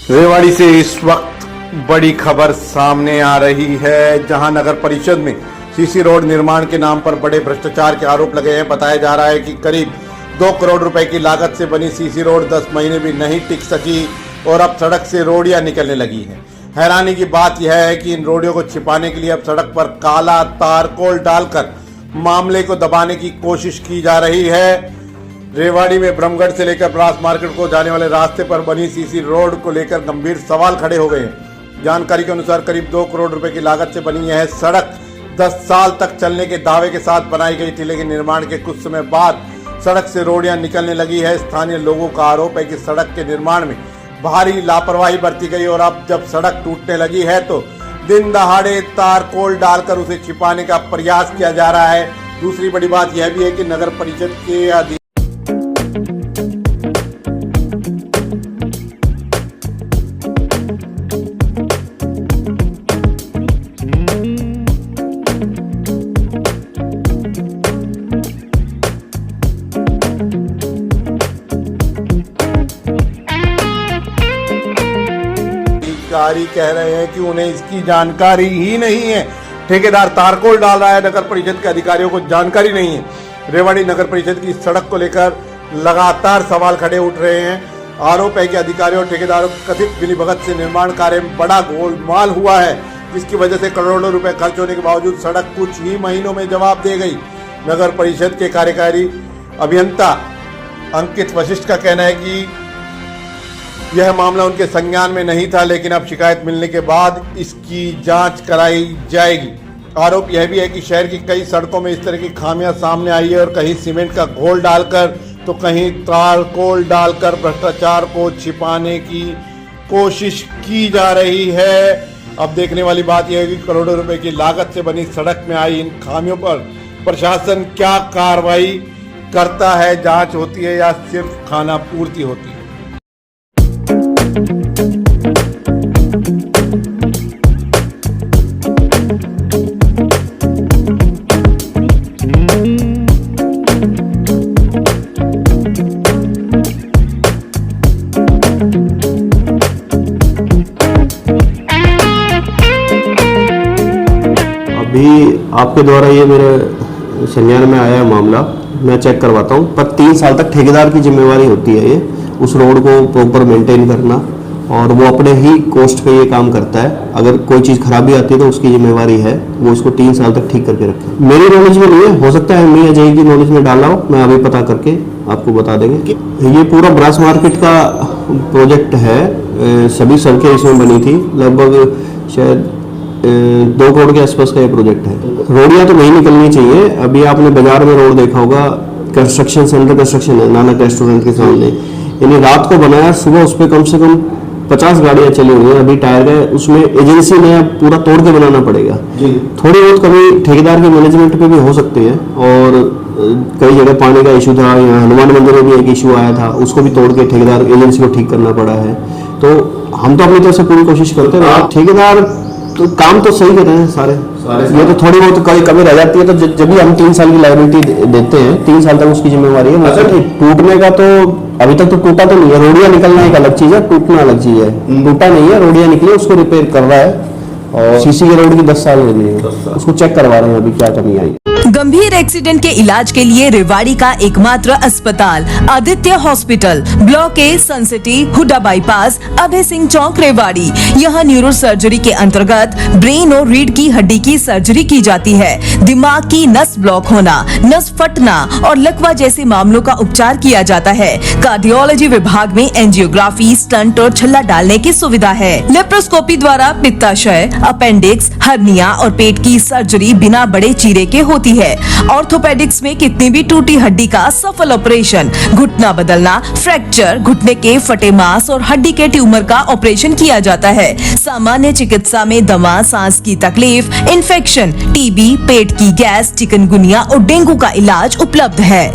रेवाड़ी से इस वक्त बड़ी खबर सामने आ रही है, जहां नगर परिषद में सीसी रोड निर्माण के नाम पर बड़े भ्रष्टाचार के आरोप लगे हैं। बताया जा रहा है कि करीब 2 करोड़ रुपए की लागत से बनी सीसी रोड 10 महीने भी नहीं टिक सकी और अब सड़क से रोडियां निकलने लगी हैं। हैरानी की बात यह है कि इन रोडियों को छिपाने के लिए अब सड़क पर काला तारकोल डालकर मामले को दबाने की कोशिश की जा रही है। रेवाड़ी में ब्रह्मगढ़ से लेकर ब्रास मार्केट को जाने वाले रास्ते पर बनी सीसी रोड को लेकर गंभीर सवाल खड़े हो गए हैं। जानकारी के अनुसार करीब 2 करोड़ रुपए की लागत से बनी यह सड़क 10 साल तक चलने के दावे के साथ बनाई गई थी, लेकिन निर्माण के कुछ समय बाद सड़क से रोडियां निकलने लगी है। स्थानीय लोगों का आरोप है कि सड़क के निर्माण में भारी लापरवाही बरती गई और अब जब सड़क टूटने लगी है तो दिन दहाड़े तारकोल डालकर उसे छिपाने का प्रयास किया जा रहा है। दूसरी बड़ी बात यह भी है कि नगर परिषद के अधिकारी कह रहे हैं कि उन्हें इसकी जानकारी ही नहीं है। ठेकेदार तारकोल डाल रहा है, नगर परिषद के अधिकारियों को जानकारी नहीं है। रेवाड़ी नगर परिषद की सड़क को लेकर लगातार सवाल खड़े उठ रहे हैं। आरोप है कि अधिकारियों और ठेकेदारों की कथित मिलीभगत से निर्माण कार्य में बड़ा गोलमाल हुआ है, जिसकी वजह से करोड़ों रुपए खर्च होने के बावजूद सड़क कुछ ही महीनों में जवाब दे गई। नगर परिषद के कार्यकारी अभियंता अंकित वशिष्ठ का कहना है कि यह मामला उनके संज्ञान में नहीं था, लेकिन अब शिकायत मिलने के बाद इसकी जांच कराई जाएगी। आरोप यह भी है कि शहर की कई सड़कों में इस तरह की खामियां सामने आई है और कहीं सीमेंट का घोल डालकर तो कहीं तारकोल डालकर भ्रष्टाचार को छिपाने की कोशिश की जा रही है। अब देखने वाली बात यह है कि करोड़ों रुपए की लागत से बनी सड़क में आई इन खामियों पर प्रशासन क्या कार्रवाई करता है, जांच होती है या सिर्फ खाना पूर्ति होती है। अभी आपके द्वारा ये मेरे संज्ञान में आया मामला, मैं चेक करवाता हूँ। पर 3 साल तक ठेकेदार की जिम्मेवारी होती है ये उस रोड को प्रॉपर मेंटेन करना, और वो अपने ही कॉस्ट पे ये काम करता है। अगर कोई चीज़ खराबी आती है तो उसकी जिम्मेवारी है, वो इसको 3 साल तक ठीक करके रखे। मेरी नॉलेज में नहीं है, हो सकता है मैं अजय की नॉलेज में डाला हो, मैं अभी पता करके आपको बता देंगे। ये पूरा ब्रास मार्केट का प्रोजेक्ट है, सभी सड़कें इसमें बनी थी। लगभग शायद 2 करोड़ के आसपास का ये प्रोजेक्ट है। रोडियां तो नहीं निकलनी चाहिए। अभी आपने बाजार में रोड देखा होगा, कंस्ट्रक्शन सेंटर कंस्ट्रक्शन है नानक रेस्टोरेंट के सामने, यानी रात को बनाया, सुबह उस पर कम से कम 50 गाड़ियां चली हुई हैं। अभी टायर गए, उसमें एजेंसी ने अब पूरा तोड़ के बनाना पड़ेगा। थोड़ी बहुत कभी ठेकेदार के मैनेजमेंट पे भी हो सकती है, और कई जगह पानी का इशू था, यहाँ हनुमान मंदिर में भी एक इशू आया था, उसको भी तोड़ के ठेकेदार एजेंसी को ठीक करना पड़ा है। तो हम तो अपनी तरफ से पूरी कोशिश करते हैं। ठेकेदार तो काम तो सही कर रहे हैं सारे। ये तो थोड़ी बहुत कभी कमी रह जाती है, तो जब भी हम 3 साल की लायबिलिटी देते हैं, 3 साल तक उसकी जिम्मेवारी है। टूटने का तो अभी तक तो टूटा तो नहीं है। रोडियां निकलना एक अलग चीज है, टूटना अलग चीज है। टूटा नहीं है, रोडियां निकली, उसको रिपेयर कर रहा है, और सीसी के रोड की 10 साल हो गई है, उसको चेक करवा रहे हैं अभी क्या कमी आई। गंभीर एक्सीडेंट के इलाज के लिए रेवाड़ी का एकमात्र अस्पताल Aditya hospital, block A, Suncity, HUDA bypass, Abhay Singh Chowk, Rewari. यहाँ न्यूरो सर्जरी के अंतर्गत ब्रेन और रीढ़ की हड्डी की सर्जरी की जाती है। दिमाग की नस ब्लॉक होना, नस फटना और लकवा जैसे मामलों का उपचार किया जाता है। कार्डियोलॉजी विभाग में एंजियोग्राफी, स्टंट और छल्ला डालने की सुविधा है। लेप्रोस्कोपी द्वारा पित्ताशय, अपेंडिक्स, हर्निया और पेट की सर्जरी बिना बड़े चीरे के होती है। ऑर्थोपेडिक्स में कितनी भी टूटी हड्डी का सफल ऑपरेशन, घुटना बदलना, फ्रैक्चर, घुटने के फटे मांस और हड्डी के ट्यूमर का ऑपरेशन किया जाता है। सामान्य चिकित्सा में दमा, सांस की तकलीफ, इन्फेक्शन, टीबी, पेट की गैस, चिकनगुनिया और डेंगू का इलाज उपलब्ध है।